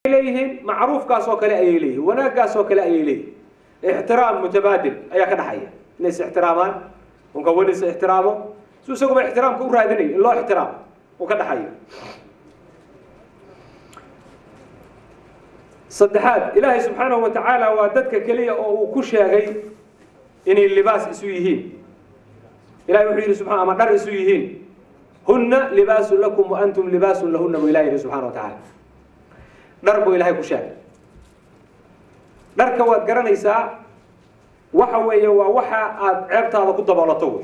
إليهم معروف كاسو كلا إليه ونا كاسو كلا إليه احترام متبادل أي كده حية ناس احترامان ونكون ناس احترامه سوسكم احترام كور هذني الله احترام وكده حية صدحات إلهي سبحانه وتعالى وادتك كلية أو كشها جاي إن اللباس يسويهين إلهي وحيد سبحانه ما در يسويهين هن لباس لكم وأنتم لباس لهن وإلهي سبحانه وتعالى دربوا إلهي كشها درك وادقرن إساء وحوي ووحى عبت هذا كده بالطول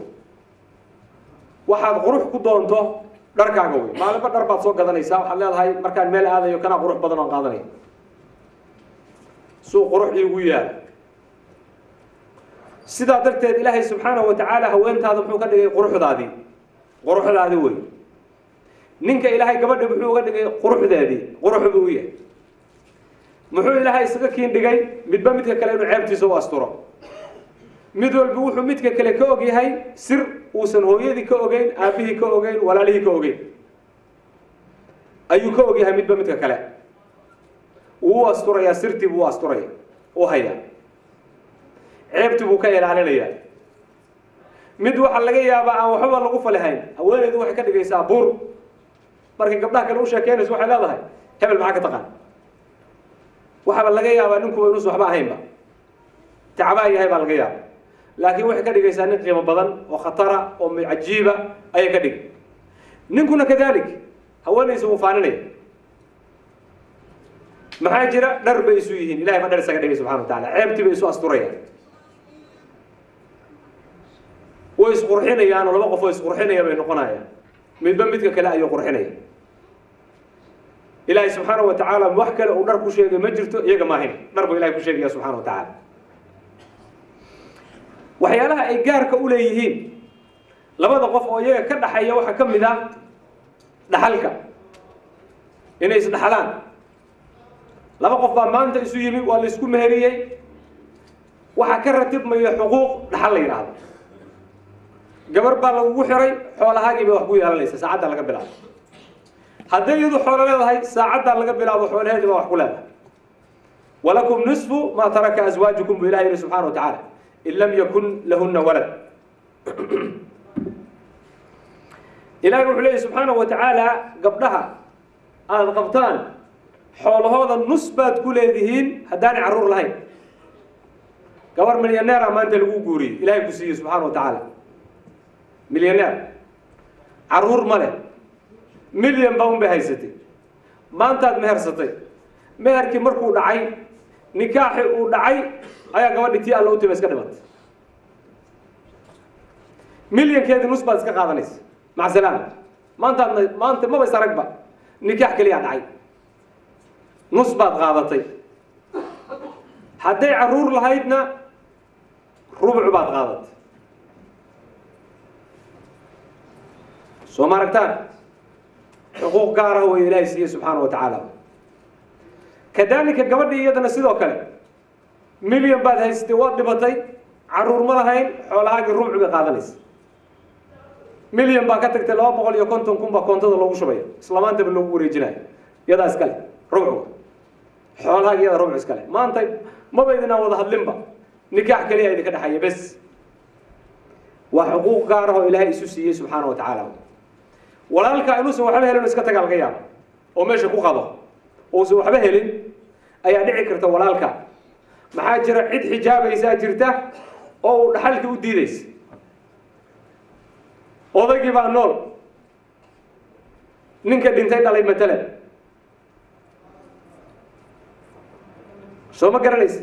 وحى غروح كده أنتو درك عقوي ما لبى دربات سوق هذا إساء وحلال هاي مركان مال هذا يكنا غروح بدنا قاضني سوق روح ليويا سيدا درت إلهي سبحانه وتعالى هو أنت هذا محو كده قروح هذه وي نينك إلهي قبل محو كده قروح بويا محو إلهي سكين دقي متبمتك كلا إنه عيبتي سوى أسطورة مدول بوحو متك كلا كوجي هاي سر وسن هو يدي كوجين أبيه كوجين ولا ليه كوجين أيو كوجي هاي متبمتك كلا وهو أسطورة يا سرتي وهو أسطورة وهيا عيبتي بوكايل على ليا مدو حلقي يا بقى وحبا لغوفة لهين أولا يدو حكا دقي سابور مركي قبلها كان وشا كان يسوح لا ضهي هبل معاك تقان وحبا لغي يا بقى ننكو وينوس وحبا هين بقى تعبايا هاي بقى لغي لكن وحكا دقي سانين قيمة بضن وخطرة وعجيبة أي كدق ننكونا كذلك أولا يسوه فانني محاجرة درب يسويهن إلهي ما درس كده سبحانه وتعالى عيبتي بيسوا أسطورية ويسقرحين يعني ولا بقف ويسقرحين يا بين قنايا من بمتك كلا يقرحين إلهي سبحانه وتعالى موحكل أو درب شيء مجرته يجا ما هنا درب إلهي كل شيء سبحانه وتعالى وحيالها إيجار كأوليهين لما ضقف أو يجا كده حيا وحكم ذا دحلك إنه يسدحلان لما قف ما أنت يسوي ولا يسكون مهرية وحكرتب من حقوق دحل يراد جبر بالو وحري حولها جيب وحبوي على ليس ساعات على قبلها هذا يدو حول هاي ساعات على قبلها وحولها جيب وحولها ولكم نصف ما ترك أزواجكم بالله سبحانه وتعالى إن لم يكن لهن ولد إلهي وحليه سبحانه وتعالى قبلها قبطان حول هذا النصبات كل هذهين هداني عرور لهين قبر مليونير ما أنت لقوا جوري إلهي كسيه سبحانه وتعالى مليونير عرور ماله مليون باون بهايستي ما أنت مهر ستي مهر كمركو دعي نكاح ودعي أيا قبر دتي الله تبص كدمت مليون كذا نصبات كقاضنيس مع السلامة ما أنت ما بيصير ركبة نكاح كلي دعي نصبات غاضتي حدي عرور لهيدنا ربع بعض غاضت سو ماركتان حقوق قاره وإلهي سيه سبحانه وتعالى كذلك قبل يدنا سيدو كله مليون بعد هاي استواد دبتي عرور مرهين حولها الربع بقاضنيس مليون باكتك تلوه بقول يكونتم كم بكونتم لو شوية سلمان تبلو وريجناي يدا اسكال ربع حولها يدا ربع اسكال ما أنت ما بيدنا وضح اللمبة نكاح كليه إذا كده حي بس وحقوق قاره إلهي إسوسيه سبحانه وتعالى ولا لك إنه سوى حبه هلين إسكتك على القيامة وماشي كو قضى وسوى حبه هلين أي دعي كرته ولا لك محاجر عد حجاب يساجرته أو حلك وديديس وضيقي بقى النور ننك دينتين علي مثلا سو ما قرنيس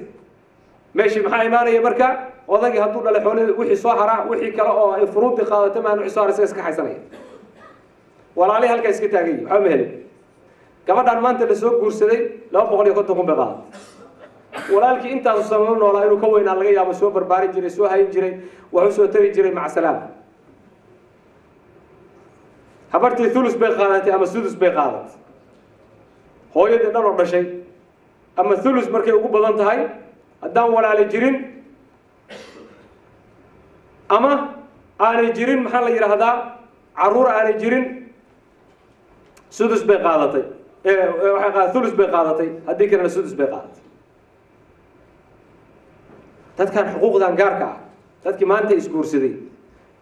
ماشي maxaa iimaanaya marka odagii haduu dhalay xoolo wixii soo haraa wixii kale oo ay furuuti qaadato ma aanu xisaar iska xaysanay walaali halka iska taagay waxa ma helin gabadhan maanta la soo guursaday 250 kun baqaa walaalkii intaas soo noolaa inuu ka weynaa laga yaabo soo barbaarin jiray soo hayn jiray wuxuu soo tari jiray mac salaam habartii thulus bay qaadatay ama sudus bay qaadatay hooyadii dhan oo dhashay ama thulus markay ugu badan tahay haddaan walaali jirin ama aanay jirin maxaa la yiraahdaa caruur aanay jirin sudus bay qaadatay waxay qaad thuluth bay qaadatay haddii kalena sudus bay qaadatay dadkan xuquuqdan gaarka ah dadkii maanta isguursaday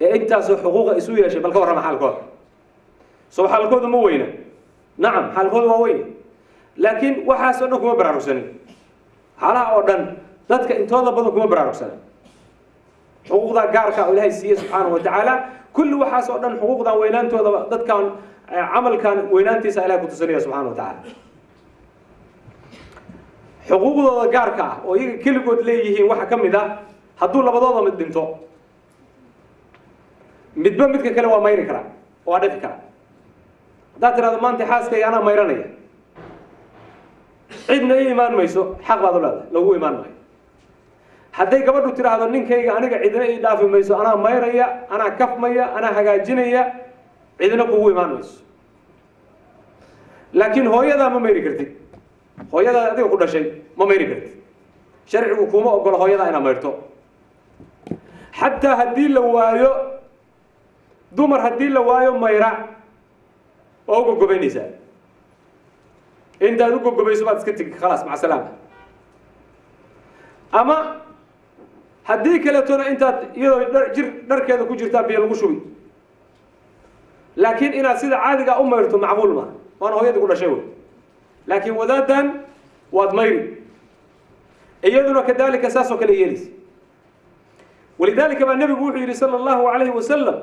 ee intaasoo xuquuqa isu yeeshay bal ka warrama xaalkooda soo xaalkoodu ma weyna nacam xaalkoodu waa weyn laakiin waxaasoo dhan kuma baraarugsanin xaalaha oo dhan dadka intooda badan kuma baraarugsanin xuquuqda gaarka oo ilaahay siiyey subxaanahu wa tacaala kulli waxaasoo dhan xuquuqdan weynaantooda dadkan camalkan weynaantiisa ilahay ku tusinaya subxaanahu wa tacaala xuquuqdooda gaarka ah oo iyaga keligood leeyihiin waxaa ka mid ah hadduu labadooda mid dhinto midba midka kale waa mayri karaa waa dhiqi karaa haddaad tirahdo maanta xaaskayga anaa mayranaya cidna i imaan mayso xaq baad u leedahay lagu imaan maayo hadday gabadhu tiraahdo ninkayga aniga cidna ii dhaafi mayso anaa mayraya anaa kafmaya anaa hagaajinaya cidna kugu imaan mayso laakiin hooyadaa ma mayri kartid hooyadaa adiga ku dhashay ma mayri kartid sharcigu kuma ogolo hooyadaa inaad mayrto xataa haddii la waayo dumar haddii la waayo mayra waa uga gobaynaysaa intaad u gogobayso baad iska tegi khalaas maca salaama ama haddii kaletona intaad iyadoo jir dharkeeda ku jirtaa biyo lagu shubi laakiin inaad sida caadiga u mayrto macquul ma waana hooyadii ku dhashay wey laakiin wadaadan waad mayri iyaduna kadalika saasoo kale yeelaysa walidaalika baa nebigu wuxuu yidhi sala allahu calayhi wasalam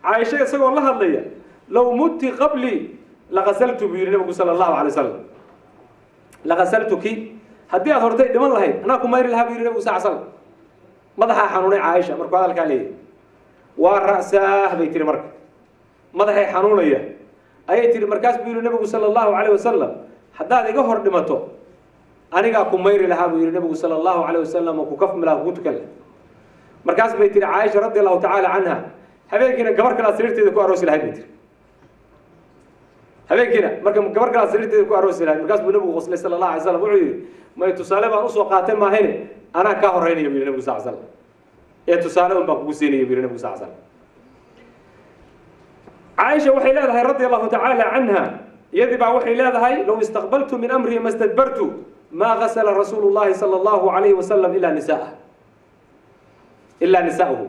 caaisha isagoo la hadlaya low mutti qablii laqasaltu buu yidhi nebigu sala allahu alay wasalam laqasaltuki haddii aad hortay dhiman lahayd anaa ku mayri lahaa buu yidhi nebigu sal slam madaxaa xanuunay caaisha markuu hadalkaa leeyahy waa ra'saah bay tihi marka madaxay xanuunaya ayay tihi markaas buu yidhi nebigu sala allahu calayh wasalam haddaad iga hor dhimato anigaa ku mayri lahaa buu yidhi nebigu sala allahu calayh wasalam oo ku kafmi lahaa kugu tukan laha markaas bay tihi caaisha radi allahu tacaala canha habeenkiina gabar kale aad sariirteeda ku aroosi lahayd bay tihi habeenkiina marka gabar kale aad sariirteeda ku aroosi lahayd markaas buu nebigu qoslay sala allahu alay slam wuxuu yidhi may tusaale baan usoo qaatay maahayne anaa kaa horeynaya buu yidhi nebigu sal slam ee tusaale un baan kugu siinaya buu yidhi nebigu sal slam caaisha waxay leedahay radi allahu tacaala canha iyadii baa waxay leedahay low istaqbaltu min amrii ma stadbartu ma gasala rasuulu llahi sala allahu calayhi wasalam ilaa nisaa'ah ilaa nisaa'uhu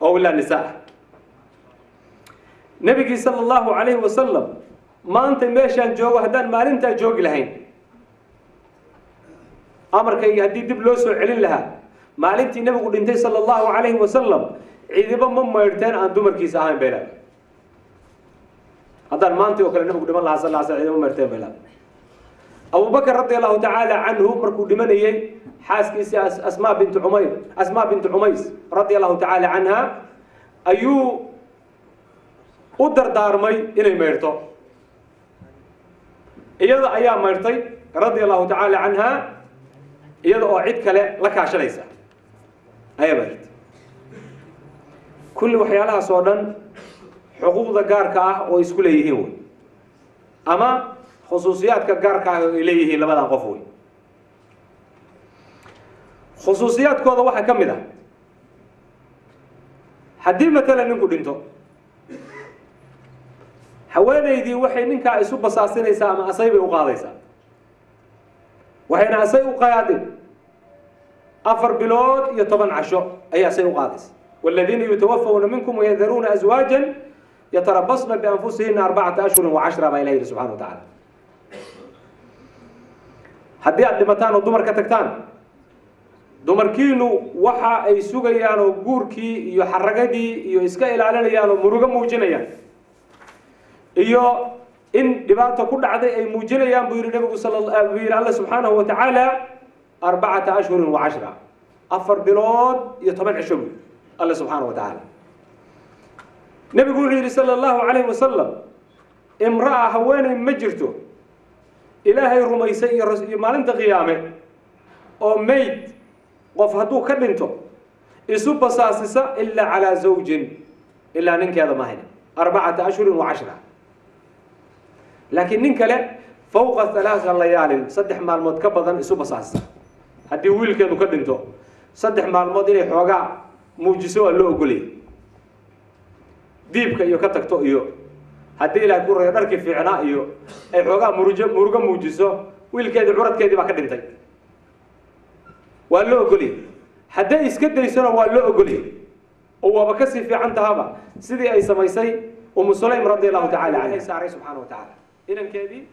oo ilaa nisaa'ah nebigii sala allahu calayhi wasalam maanta meeshaan joogo haddaan maalintaa joogi lahayn amarkayga haddii dib loo soo celin lahaa maalintii nebigu dhintay sala allahu calayhi wasalam cidiba ma maydhteen aan dumarkiisa ahayn bay leedahay haddaan maantii oo kale nebigu dhiman lahaa sal sl cidiba ma maydhteen bay leedahay abubakr radi allahu tacaala canhu markuu dhimanayey xaaskiisii asmaa bintu cumays radi allahu tacaala canha ayuu u dardaarmay inay maydhto iyada ayaa maydhtay radi allahu tacaala canha iyada oo cid kale la kaashanaysa ayaa maydhtay kulli waxyaalahaas oo dhan xuquuqda gaarka ah oo isku leeyihiin wey ama khusuusiyaadka gaarka ah oo ay leeyihiin labadan qof wey khusuusiyaadkooda waxaa ka mid ah haddii matalan ninku dhinto haweenaydii waxay ninkaa isu basaasinaysaa ama asay bay u qaadaysaa waxayna asay u qaadin 4 bilood iyo 10 casho ayay asay u qaadaysa والذين يتوفون منكم ويذرون أزواجا يتربصن بأنفسهن 4 أشهر و10 بaa ilahi yidhi subxana wa tacaala haddii aad dhimataan oo dumar ka tagtaan dumarkiinu waxa ay sugayaan oo guurkii iyo xaragadii iyo iska ilaalinayaan oo murugo muujinayaan iyo in dhibaato ku dhacday ay muujinayaan buu yidhi nebigu buu yidhi alla subxaanahu wa tacaala 4 أشهر و10 4 bilood iyo 10 cisho buu alla subxaanahu wa tacaala nebigu wuxuu yidhi sala allahu calayhi wasalam imra'a haweeney ma jirto ilaahay rumaysay iyo maalinta qiyaame oo mayd qof hadduu ka dhinto isu basaasisa ilaa calaa zawjin ilaa ninkeeda ma hayna 4 أشهر و10 laakiin nin kale fawqa 3 layaalin 3 maalmood ka badan isu basaasisa haddii wiilkeedu ka dhinto 3 maalmood inay xoogaa muujiso waa loo ogolay diibka iyo ka tagto iyo haddii ilaahay ku reeyo dharkii fiicnaa iyo ay xoogaa murugo muujiso wiilkeedii curadkeedii baa ka dhintay waa loo ogoliyay hadday iska daysana waa loo ogoliyay oo waaba ka sii fiican tahaba sidii ay samaysay umu sulaym radiyallahu ta'ala anha saaray subhanahu wa ta'ala inankeedii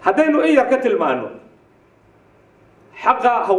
haddaynu in yar ka tilmaano xaqa